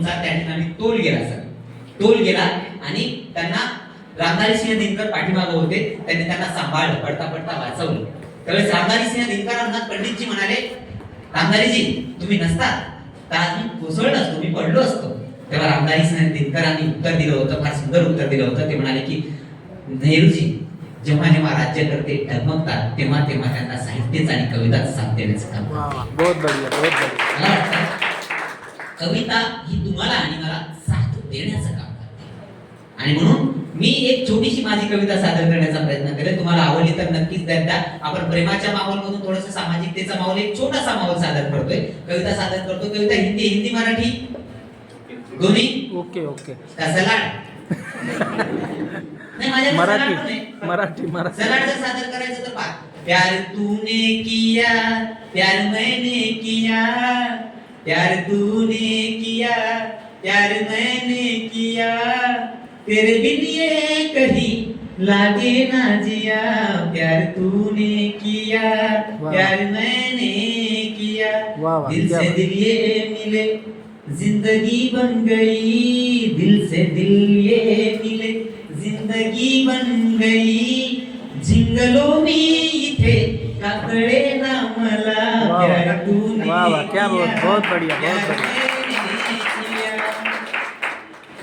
तुमचा त्या ठिकाणी तोल गेला सर. तोल गेला आणि त्यांना रामधारी सिंह दिनकर पाठीमागे होते. त्यांनी त्यांना सांभाळलं, पडता पडता वाचवलं. त्यावेळेस रामधारी सिंह दिनकरांना पंडितजी म्हणाले, रामधारीजी तुम्ही नसतात तर आज मी कोसळलो असतो, मी पडलो असतो. तेव्हा रामधारी सिंह दिनकरांनी उत्तर दिलं होतं, फार सुंदर उत्तर दिलं होतं. ते म्हणाले की नेहरूजी जेव्हा जेव्हा राज्यकर्ते डगमगतात तेव्हा तेव्हा त्यांना साहित्यच आणि कविताच साथ देण्याचं काम. बहुत बढ़िया, बहुत बढ़िया. मला वाटतं कविता ही तुम्हाला आणि मला साथ देण्याचं काम करते. आणि म्हणून मी एक छोटीशी माझी कविता सादर करण्याचा प्रयत्न करेन. तुम्हाला आवडली तर नक्कीच द्या. आपण प्रेमाच्या माहोलमधून थोडंसं सामाजिकतेचा माहोल, एक छोटासा माहोल सादर करतोय, कविता सादर करतो. कविता हिंदी मराठी दोन्ही ओके ओके. सलाड नाही, माझ्या मराठी सलाड जर सादर करायचं तर पहा. प्यार तूने किया, प्यार मैंने किया, प्यार तूने किया, प्यार मैंने किया, तेरे बिन ये कहीं लागे ना जिया, प्यार तूने किया, प्यार मैंने किया, दिल से दिल ये मिले जिंदगी बन गई, दिल से दिल ये मिले जिंदगी बन गई, जिंगलो मी इथे काकळे ना मला, प्यार तूने क्या बहुत बढ़िया, बहुत बढ़िया.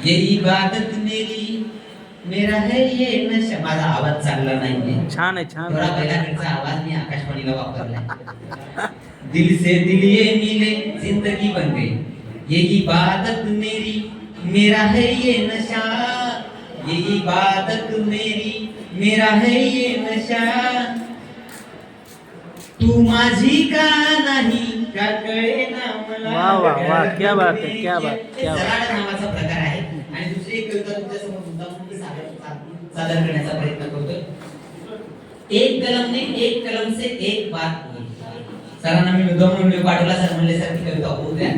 ये इबादत मेरी मेरा है ये नशा. माझा आवाज चालला नाहीये, छान आहे, छान थोडा आहे. पहिल्याकडचा आवाज मी आकाशवाणीला वापरलाय. दिल से दिल ये मिले जिंदगी बन गई, ये इबादत मेरी मेरा है ये नशा, ये इबादत मेरी मेरा है ये नशा, तू माझी का नाही का कळे ना मला. वाह वाह वाह, क्या बात है, क्या बात, क्या बात. सलाड नावाचा प्रकार आहे. आणि दुसरी एक कविता तुमच्या समोर मुद्दामून सादर करण्याचा प्रयत्न करतोय. एक कलम से एक बात बोली. सरांना मी मुद्दामून व्हिडिओ पाठवला, सर म्हणले सर ती कविता होऊ द्या.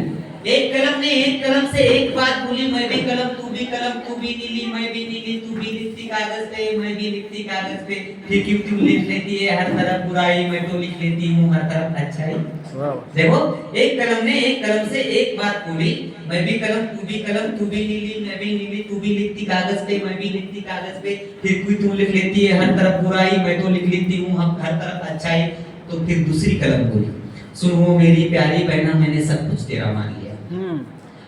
एक कलम से एक बात बोली, मैं भी कलम तू भी नीली, मैं भी नीली तू भी लिखती कागज पे, मैं भी लिखती कागज पे, फिर क्यों तू लिख लेती है हर तरफ बुराई, मैं तो लिख लेती हूँ हर तरफ अच्छाई. देखो, एक कलम से एक बात बोली, मैं भी कलम तू भी नीली, मैं भी नीली तू भी लिखती कागज पे, मैं भी लिखती कागज पे, फिर क्यों तू लिख लेती है हर तरफ बुराई, मैं तो लिख लेती हूँ हर तरफ अच्छाई. तो फिर दूसरी कलम बोली, सुनो मेरी प्यारी बहना मैंने सब कुछ तेरा मान लिया,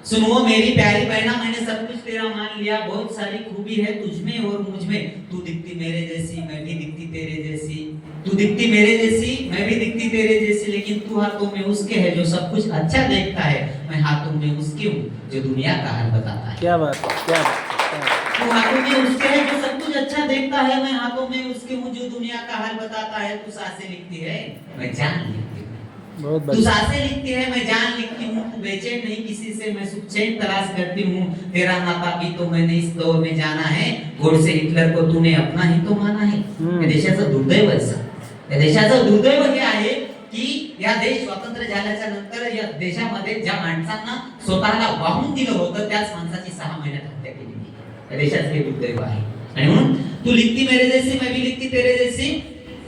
सुनो मेरी प्यारी बहना मैंने सब कुछ तेरा मान लिया, बहुत सारी खूबी है तुझमें और मुझमें, तू दिखती मेरे जैसी मैं भी दिखती तेरे जैसी, तू दिखती मेरे जैसी मैं भी दिखती तेरे जैसी, लेकिन तू हाथों में उसके है जो सब कुछ अच्छा देखता है, मैं हाथों में उसके हूँ जो दुनिया का हाल बताता है. क्या बात है, क्या बात. तू हाथों में उसके है जो सब कुछ अच्छा देखता है, मैं हाथों में उसके हूँ जो दुनिया का हाल बताता है. तू सांसें लिखती है मैं जान लिखती हूँ, तू सांसें लिखती है मैं जान लिखती हूँ, तू बेचैन नहीं किसी से मैं सुख चैन तलाश करती हूँ, तेरा नाता भी तो मैंने इस दौर में जाना है, गोड से हिटलर को तूने अपना ही तो माना है. या देशाचं दुर्दैव असं, या देशाचं दुर्दैव हे आहे की या देश स्वातंत्र्य झाल्याच्या नंतर या देशामध्ये ज्या माणसांना स्वतःला वाहून दिलं होतं त्याच माणसाची 6 महिन्यात हत्या केली. या देशाचं हे दुर्दैव आहे. आणि म्हणून तू लिखती मेरे जैसी मैं भी लिखती तेरे जैसी,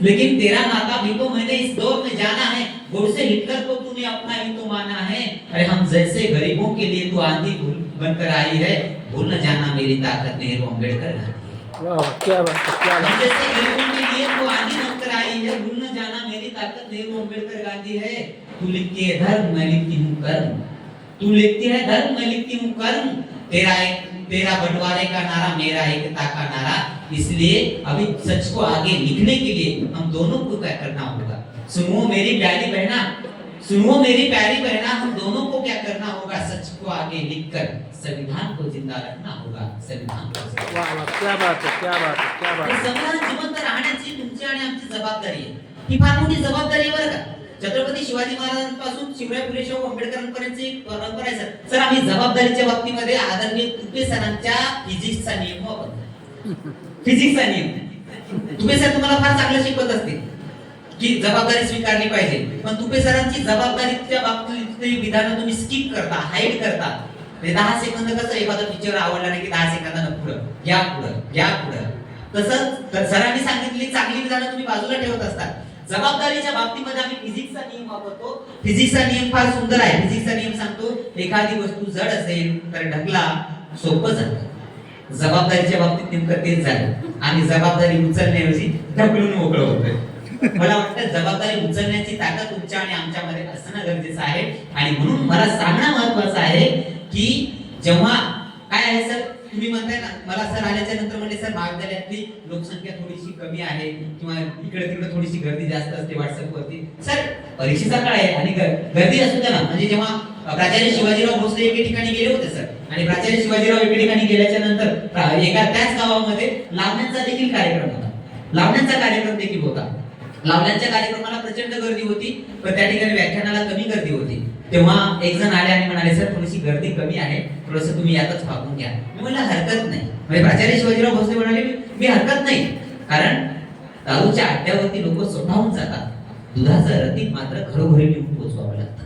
लेकिन तेरा नाता भी तो मैंने इस दौर में जाना है, गोड से हिटलर को तूने अपना ही तो माना है, अरे हम जैसे गरीबों के लिए तू आंधी बनकर आई है, भूल न जाना मेरी ताकत नेहरू अम्बेडकर गांधी है. वाह, क्या बात है, क्या बात. जैसे गरीबों के लिए तू आंधी बनकर आई है, भूल न जाना मेरी ताकत नेहरू अम्बेडकर गांधी है. तू लिखती है धर्म मैं लिखती हूँ कर्म, तू लिखती है धर्म मैं लिखती हूँ कर्म, तेरा बंटवारे का नारा मेरा एकता का नारा, इसलिए अभी सच को आगे लिखने के लिए हम दोनों को क्या करना होगा. सुनो मेरी प्यारी बहना, सुनो मेरी प्यारी बहना, हम दोनों को क्या करना होगा, सच को आगे लिखकर संविधान को जिंदा रखना होगा. संविधान को वाह वाह, क्या बात है, क्या बात है, क्या बात. संविधान जिवंत राहण्याची तुमची आणि आमची जबाबदारी आहे. ही फार मोठी जबाबदारी आहे बरं का. छत्रपती शिवाजी महाराजांपासून शिवराय फुले शाहू आंबेडकरांपर्यंतची एक परंपरा आहे सर. आम्ही जबाबदारीच्या बाबतीमध्ये आदरणीय तुपे सरांच्या फिजिक्सचा नियम वापरतो. फिजिक्सचा नियम तुपे सर तुम्हाला फार चांगलं शिकवत असतील की जबाबदारी स्वीकारली पाहिजे, पण तुपे सरांची जबाबदारीच्या बाबतीतली विधानं तुम्ही स्किप करता, हाईड करता. 10 सेकंद कसं एखादा पिक्चर आवडला नाही की 10 सेकंदानं पुढं घ्या. तसंच सरांनी सांगितलेली चांगली विधानं तुम्ही बाजूला ठेवत असतात. जबाबदारीच्या बाबतीमध्ये आम्ही फिजिक्सचा नियम वापरतो. फिजिक्सचा नियम फार सुंदर आहे. फिजिक्सचा नियम सांगतो एखादी वस्तू जड असेल तर ढकला सोपं जातं. जबाबदारीच्या बाबतीत नेमकं तेच झालं. आम्ही जबाबदारी उचलण्याऐवजी ढकलून मोकळं होतोय. मला वाटतं जबाबदारी उचलण्याची ताकद तुमच्या आणि आमच्यामध्ये असणं गरजेचं आहे. आणि म्हणून मला सांगणं महत्त्वाचं आहे की जेव्हा काय आहे सर, तुम्ही म्हणताय ना, मला सर आल्याच्या नंतर म्हणजे सर महाविद्यालयातली लोकसंख्या थोडीशी कमी आहे किंवा इकडे तिकडे थोडीशी गर्दी जास्त असते व्हॉट्सअप वरती. सर परीक्षेचा काळ आहे आणि गर्दी असू द्या ना. म्हणजे जेव्हा प्राचार्य शिवाजीराव भोसले एके ठिकाणी गेले होते सर, आणि प्राचार्य शिवाजीराव एके ठिकाणी गेल्याच्या नंतर एका त्याच गावामध्ये लावण्यांचा देखील कार्यक्रम होता. लावण्यांचा कार्यक्रम देखील होता. लावण्यांच्या कार्यक्रमाला प्रचंड गर्दी होती, पण त्या ठिकाणी व्याख्यानाला कमी गर्दी होती. तेव्हा एक जण आले आणि म्हणाले सर थोडीशी गर्दी कमी आहे, थोडंसं तुम्ही यातच वागून घ्या. मी म्हणलं हरकत नाही. म्हणजे प्राचार्य शिवाजीराव भोसले म्हणाले मी हरकत नाही, कारण दारूच्या अड्ड्यावरती लोक स्वतःहून जातात. दुधाचं रतीब मात्र घरोघरी नेऊन पोहोचवावं लागतं.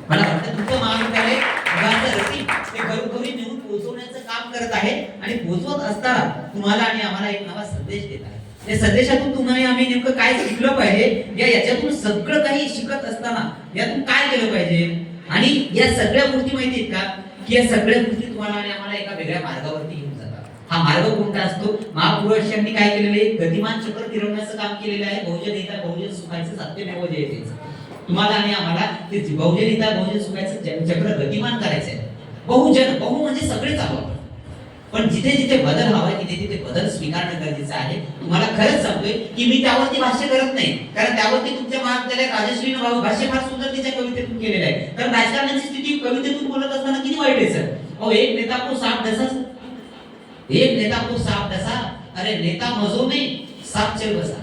मला वाटतं तुमचं महाविद्यालय दुधाचं रतीब ते घरोघरी नेऊन पोहोचवण्याचं काम करत आहे. आणि पोहोचवत असताना तुम्हाला आणि आम्हाला एक नवा संदेश देत आहे. या संदेशातून तुम्हाला आम्ही नेमकं काय शिकलं पाहिजे, याच्यातून सगळं काही शिकत असताना यातून काय केलं पाहिजे. आणि या सगळ्या गोष्टी माहिती आहेत का, की या सगळ्या गोष्टी तुम्हाला आणि आम्हाला एका वेगळ्या मार्गावरती घेऊन जातात. हा मार्ग कोणता असतो? महापुरुषांनी काय केलेलं आहे, गतिमान चक्र फिरवण्याचं काम केलेलं आहे. बहुजन हिता बहुजन सुखाचं सत्यमेव जयते. तुम्हाला आणि आम्हाला ते बहुजन हिता बहुजन सुखाचं चक्र गतिमान करायचं आहे. बहुजन, बहु म्हणजे सगळे चालू, पण जिथे जिथे बदल हवा आहे तिथे तिथे बदल स्वीकारणं गरजेचं आहे. तुम्हाला खरंच सांगतोय की मी त्यावरती भाष्य करत नाही, कारण त्यावरती तुमच्या महाविद्यालयात राजश्रीनं भाष्य फार सुंदर तिच्या कवितेतून केलेलं आहे. कारण राजकारणाची स्थिती कवितेतून बोलत असताना किती वाईट आहे सर. अहो एक नेता को साफ डसा, एक नेता को साफ डसा, अरे नेता मजो में साफ चल बसा.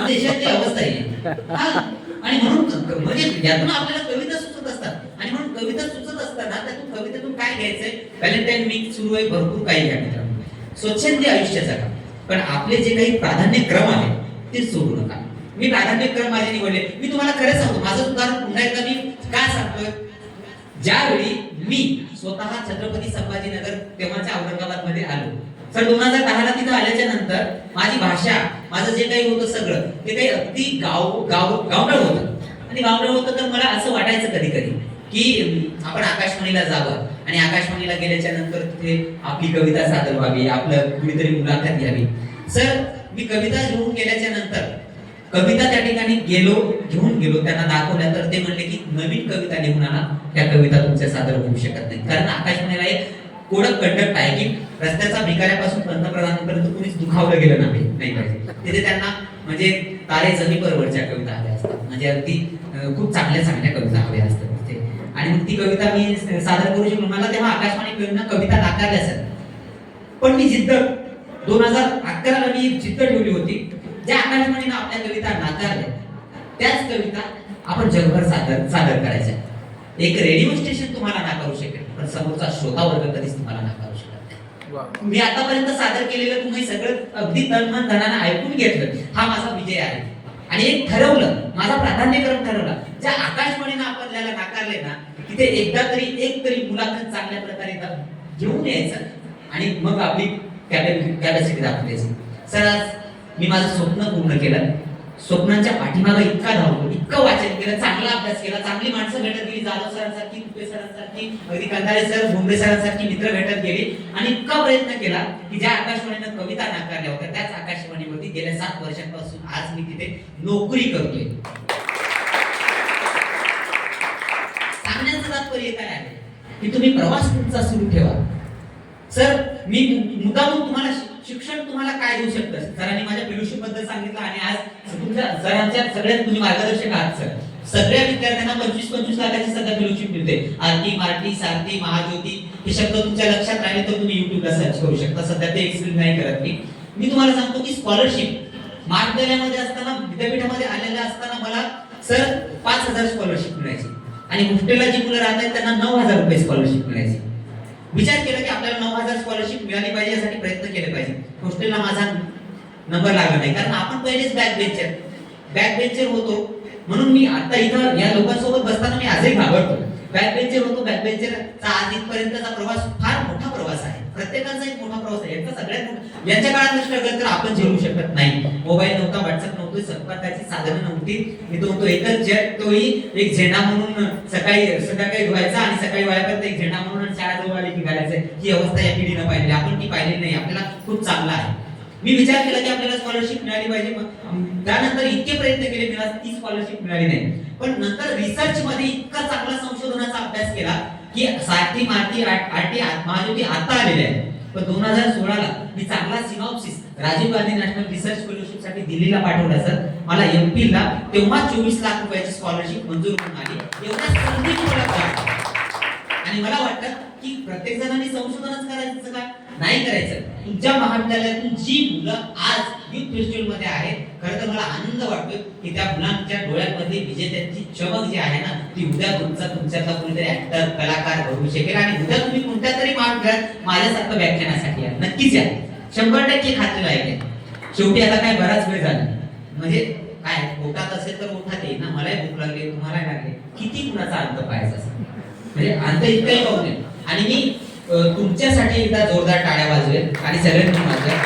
देशाची अवस्था आहे. आणि म्हणून म्हणजे यातून आपल्याला कविता सुचत असतात. आणि म्हणून कविता सुचत असताना त्यातून कवितेतून काय घ्यायचंय, व्हॅलेंटाईन वीक सुरू आहे, भरपूर काही घ्या मित्रांनो, स्वच्छंदी आयुष्य जगा. पण आपले जे काही प्राधान्यक्रम आहे ते सोडू नका. मी प्राधान्यक्रम माझे निवडले. मी तुम्हाला खरं सांगतो, माझं उदाहरण पुन्हा एकदा मी काय सांगतोय, ज्यावेळी मी स्वतः छत्रपती संभाजीनगर तेव्हाच्या औरंगाबाद मध्ये आलो सर 2010 ला तिथं आल्याच्या नंतर माझी भाषा, माझं जे काही होतं सगळं ते काही अगदी गावढळ होतं. आणि गावढळ होतं तर मला असं वाटायचं कधी कधी की आपण आकाशवाणीला जावं आणि आकाशवाणीला गेल्याच्या नंतर तिथे आपली कविता सादर व्हावी, आपलं कुणीतरी मुलाखत घ्यावी. सर मी कविता घेऊन गेल्याच्या नंतर कविता त्या ठिकाणी घेऊन गेलो, त्यांना दाखवल्या तर ते म्हणले की नवीन कविता लिहून आणा, त्या कविता तुमच्या सादर होऊ शकत नाही. कारण आकाशवाणीला एक कोडक कंडक्ट आहे की रस्त्याचा भिकाऱ्यापासून पंतप्रधानांपर्यंत कुणीच दुखावलं गेलं नाही पाहिजे. तिथे त्यांना म्हणजे तारे जमीनवरच्या कविता हव्या असतात, म्हणजे अगदी खूप चांगल्या कविता हव्या असतात तिथे. आणि मग ती कविता मी सादर करू शकलो. मला तेव्हा आकाशवाणीकडून कविता नाकारल्या सर, पण मी जिद्द 2011 ला मी जिद्द ठेवली होती. ज्या आकाशवाणीने आपल्या कविता नाकारल्या त्याच कविता आपण जगभर सादर करायच्या. एक रेडिओ स्टेशन तुम्हाला नाकारू शकेल, पण समोरचा श्रोता वर्ग कधीच तुम्हाला नाकारू शकत नाही. मी आतापर्यंत सादर केलेलं तुम्ही सगळं अगदी तन मन धनानं ऐकून घेतलं, हा माझा विजय आहे. आणि एक ठरवलं, माझा प्राधान्यक्रम ठरवला. ज्या आकाशवाणीनं आपल्याला नाकारले ना, तिथे एकदा तरी एक तरी मुलाखत चांगल्या प्रकारे घेऊन यायचं आणि मग आपली कॅपॅसिटी दाखवायची. सर आज मी माझं स्वप्न पूर्ण केलं. स्वप्नांच्या पाठीमागे इतका धावलो, इतकं वाचन केलं, चांगला अभ्यास केला, चांगली माणसं भेटत गेली, जाधव सरांसारखी, तुपे सरांसारखी, अगदी कंधारे सर, भोंबरे सरांसारखी मित्र भेटत गेली. आणि इतका प्रयत्न केला की ज्या आकाशवाणीनं कविता नाकारल्या होत्या त्याच आकाशवाणीवरती गेल्या 7 वर्षांपासून आज मी तिथे नोकरी करतोय. सांगण्याचं तात्पर्य काय आहे की तुम्ही प्रवास तुमचा सुरू ठेवा. सर मी मुद्दामून तुम्हाला शिक्षण तुम्हाला काय देऊ शकतं, सरांनी माझ्या फेलोशिप बद्दल सांगितलं आणि आज तुमच्या सरांच्या सगळ्यात तुम्ही मार्गदर्शक आहात सर. सगळ्या विद्यार्थ्यांना 25-25 लाखाची सध्या फेलोशिप मिळते. आरती, मारती, सारथी, महाज्योती हे शब्द तुमच्या लक्षात राहिले तर तुम्ही युट्यूबला सर्च करू शकता. सध्या ते एक्सप्लेन नाही करत मी तुम्हाला सांगतो की स्कॉलरशिप महाविद्यालयामध्ये असताना, विद्यापीठामध्ये आलेल्या असताना मला सर 5,000 स्कॉलरशिप मिळायची आणि हॉस्टेलला जी मुलं राहतात त्यांना 9,000 रुपये स्कॉलरशिप मिळायची. विचार केला की आपल्याला 9,000 स्कॉलरशिप मिळाली पाहिजे, यासाठी प्रयत्न केले पाहिजे. हॉस्टेलला माझा नंबर लागला नाही, कारण आपण पहिलेच बॅक बेंचर होतो. म्हणून मी आता इथं या लोकांसोबत बसताना मी आजही घाबरतो. बॅक बेंचर होतो, बॅक बेंचरचा आज इथपर्यंतचा प्रवास फार मोठा प्रवास आहे, प्रत्येकाचा एक मोठा प्रवास आहे, याचा सगळ्यात मोठा यांच्या काळात स्ट्रगल तर आपण झेलू शकत नाही. मोबाईल नव्हता, व्हॉट्सअप नव्हते, संपर्काची साधनं नव्हती. मी तो म्हणतो एकच जग, तोही एक झेंडा म्हणून सकाळी संध्याकाळी धुवायचा आणि सकाळी वायापर्यंत एक झेंडा म्हणून शाळा जवळ आली की घालायचं. ही अवस्था या पिढीनं पाहिली, आपण ती पाहिलेली नाही. आपल्याला खूप चांगला आहे. मी विचार केला की आपल्याला स्कॉलरशिप मिळाली पाहिजे, त्यानंतर इतके प्रयत्न केले, मला ती स्कॉलरशिप मिळाली नाही. पण नंतर रिसर्च मध्ये इतका चांगला संशोधनाचा अभ्यास केला की साठी माती आटी महायुती आता आलेले आहे. पण 2016 ला मी चांगला synopsis Rajiv Gandhi national research fellowship साठी दिल्लीला पाठवला सर. मला एमपी ला तेव्हा 24 लाख रुपयाची स्कॉलरशिप मंजूर होऊन आली. एवढ्या संधी उपलब्ध आहेत. आणि मला वाटतं की प्रत्येक जणांनी संशोधनच करायचं काय नाही करायचं. तुमच्या महाविद्यालयातून जी मुलं आज युथ फेस्टिवल मध्ये आहेत, खरं तर मला आनंद वाटतोय की त्या मुलांच्या डोळ्यांमध्ये विजेत्यांची चमक जी आहे ना, ती उद्या तुमच्यातला कोणीतरी ऍक्टर कलाकार घडवू शकेल. आणि उद्या तुम्ही कोणत्या तरी महाविद्यालयात माझ्यासारखं व्याख्यानासाठी या, नक्कीच या, 100% खात्री आहे. शेवटी आता काय बराच वेळ झाला, म्हणजे काय पोटात असेल तर ओठात येईल ना. मलाही भूक लागली, तुम्हाला लागले, किती कुणाचा अंत पाहायचा असं, म्हणजे अंत इतकाही पाहू नये. आणि मी तुमच्यासाठी एकदा जोरदार टाळ्या वाजवेल आणि सगळ्यांनी माझ्या